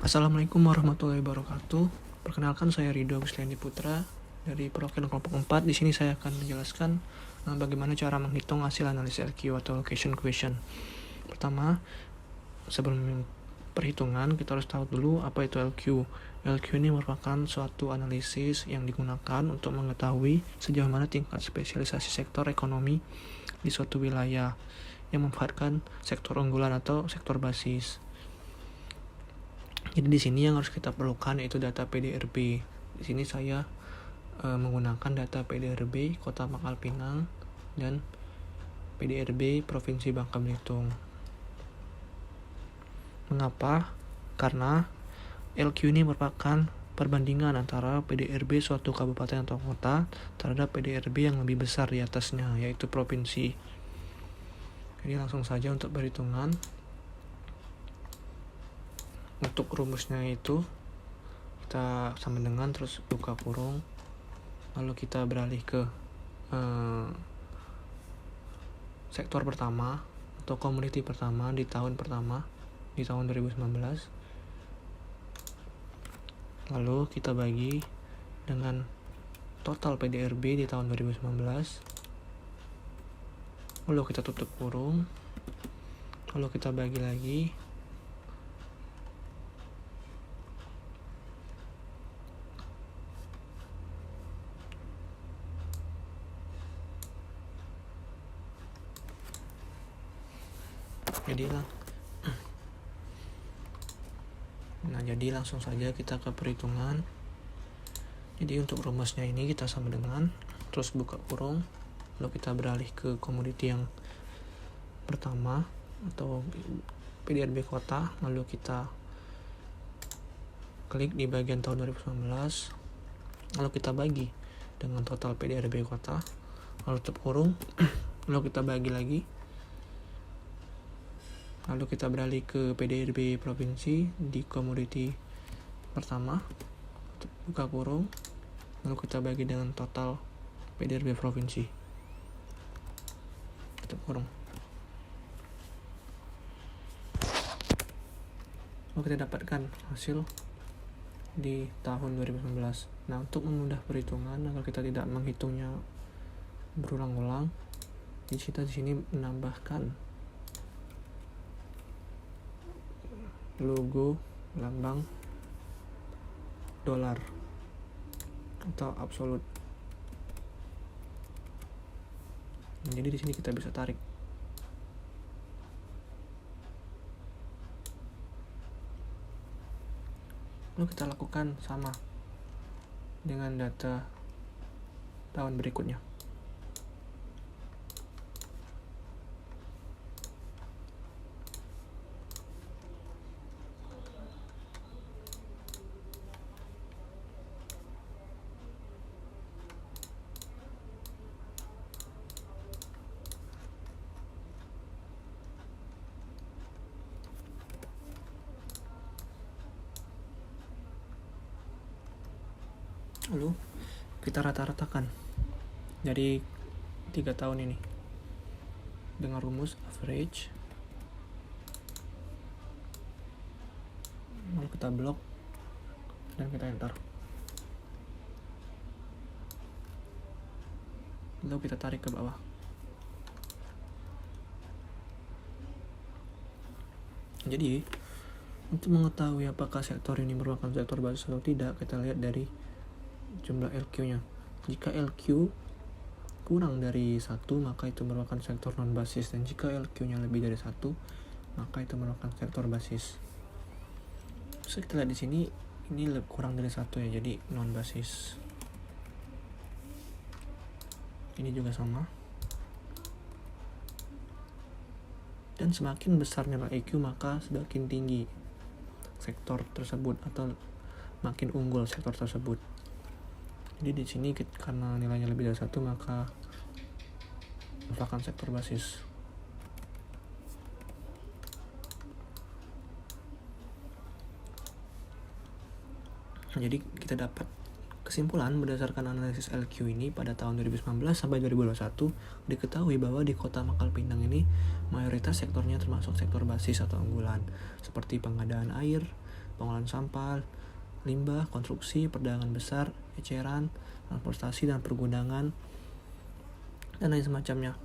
Assalamualaikum warahmatullahi wabarakatuh. Perkenalkan, saya Ridho Agusliandi Putra dari perwakilan kelompok 4. Di sini saya akan menjelaskan bagaimana cara menghitung hasil analisis LQ atau location question. Pertama, sebelum perhitungan kita harus tahu dulu apa itu LQ. LQ ini merupakan suatu analisis yang digunakan untuk mengetahui sejauh mana tingkat spesialisasi sektor ekonomi di suatu wilayah yang memanfaatkan sektor unggulan atau sektor basis. Jadi di sini yang harus kita perlukan yaitu data PDRB. Di sini saya menggunakan data PDRB Kota Pangkal Pinang dan PDRB Provinsi Bangka Belitung. Mengapa? Karena LQ ini merupakan perbandingan antara PDRB suatu kabupaten atau kota terhadap PDRB yang lebih besar di atasnya, yaitu provinsi. Jadi langsung saja untuk perhitungan. Untuk rumusnya itu kita sama dengan terus buka kurung, lalu kita beralih ke sektor pertama atau komoditi pertama di tahun pertama di tahun 2019, lalu kita bagi dengan total PDRB di tahun 2019, lalu kita tutup kurung, lalu kita bagi lagi jadi langsung saja kita ke perhitungan. Jadi untuk rumusnya ini kita sama dengan terus buka kurung, lalu kita beralih ke komoditi yang pertama atau PDRB kota, lalu kita klik di bagian tahun 2019, lalu kita bagi dengan total PDRB kota, lalu tutup kurung, lalu kita bagi lagi, lalu kita beralih ke PDRB provinsi di komoditi pertama, buka kurung, lalu kita bagi dengan total PDRB provinsi, tutup kurung. Lalu kita dapatkan hasil di tahun 2019. Nah, untuk memudah perhitungan agar kita tidak menghitungnya berulang-ulang, kita di sini menambahkan logo lambang dolar atau absolut. Jadi di sini kita bisa tarik. Lalu kita lakukan sama dengan data tahun berikutnya. Lalu kita rata-ratakan dari 3 tahun ini dengan rumus average, lalu kita blok dan kita enter, lalu kita tarik ke bawah. Jadi untuk mengetahui apakah sektor ini merupakan sektor basis atau tidak, kita lihat dari jumlah LQ-nya. Jika LQ kurang dari 1, maka itu merupakan sektor non basis, dan jika LQ-nya lebih dari 1, maka itu merupakan sektor basis. So, kita lihat di sini ini kurang dari 1 ya, jadi non basis. Ini juga sama. Dan semakin besar nilai EQ, maka semakin tinggi sektor tersebut atau makin unggul sektor tersebut. Jadi di sini karena nilainya lebih dari 1, maka merupakan sektor basis. Jadi kita dapat kesimpulan berdasarkan analisis LQ ini pada tahun 2019 sampai 2021 diketahui bahwa di Kota Pangkal Pinang ini mayoritas sektornya termasuk sektor basis atau unggulan seperti pengadaan air, pengolahan sampah, limbah, konstruksi, perdagangan besar, eceran, transportasi dan pergundangan, dan lain semacamnya.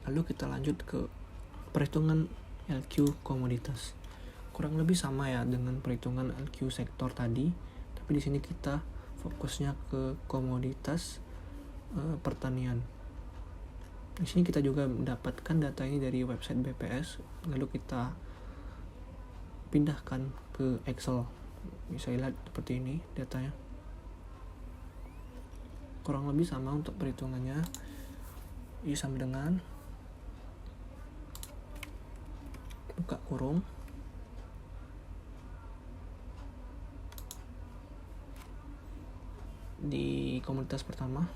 Lalu kita lanjut ke perhitungan LQ komoditas. Kurang lebih sama ya dengan perhitungan LQ sektor tadi, tapi di sini kita fokusnya ke komoditas pertanian. Di sini kita juga mendapatkan data ini dari website BPS, lalu kita pindahkan ke Excel. Bisa lihat seperti ini datanya. Kurang lebih sama untuk perhitungannya. Ini sama dengan buka kurung, di komoditas pertama,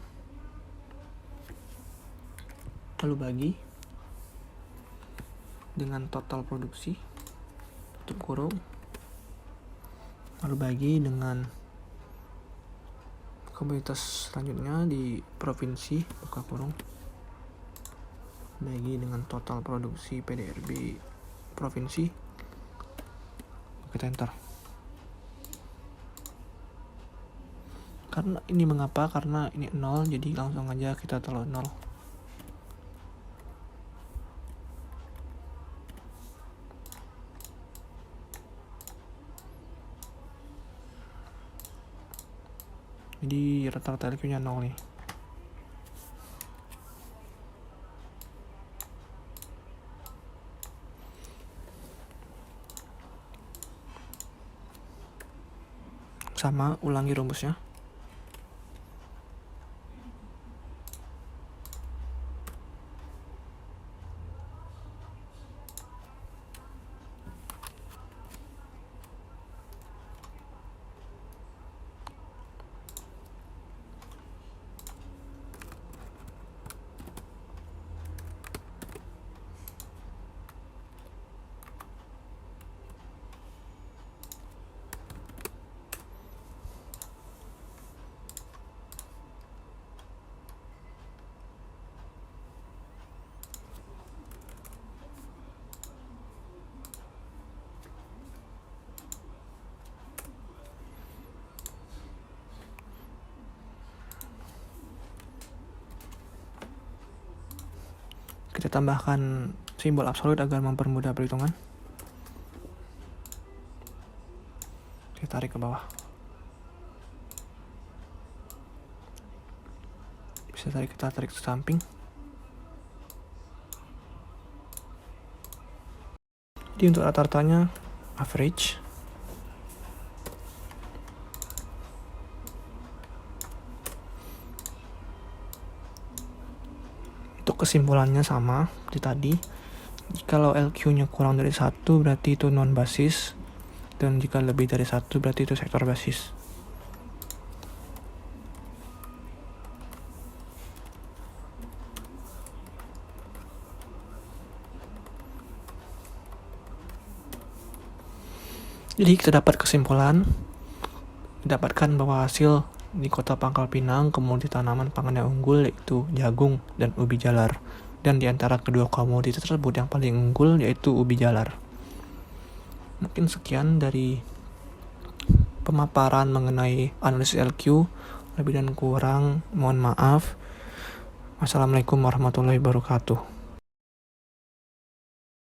lalu bagi dengan total produksi, tutup kurung, lalu bagi dengan komoditas selanjutnya di provinsi, buka kurung, bagi dengan total produksi PDRB provinsi, kita enter. Karena ini mengapa? Karena ini 0, jadi langsung aja kita taruh 0. Jadi rata-rata LQ-nya 0 nih. Sama, ulangi rumusnya. Kita tambahkan simbol absolut agar mempermudah perhitungan. Kita tarik ke bawah. Bisa kita tarik ke samping. Jadi untuk rata-ratanya average. Kesimpulannya sama seperti tadi. Jikalau LQ-nya kurang dari 1 berarti itu non basis, dan jika lebih dari 1 berarti itu sektor basis. Jadi kita dapat kesimpulan, dapatkan bahwa hasil di Kota Pangkal Pinang komoditi tanaman pangan yang unggul yaitu jagung dan ubi jalar, dan di antara kedua komoditi tersebut yang paling unggul yaitu ubi jalar. Mungkin sekian dari pemaparan mengenai analisis LQ. Lebih dan kurang mohon maaf. Wassalamualaikum warahmatullahi wabarakatuh.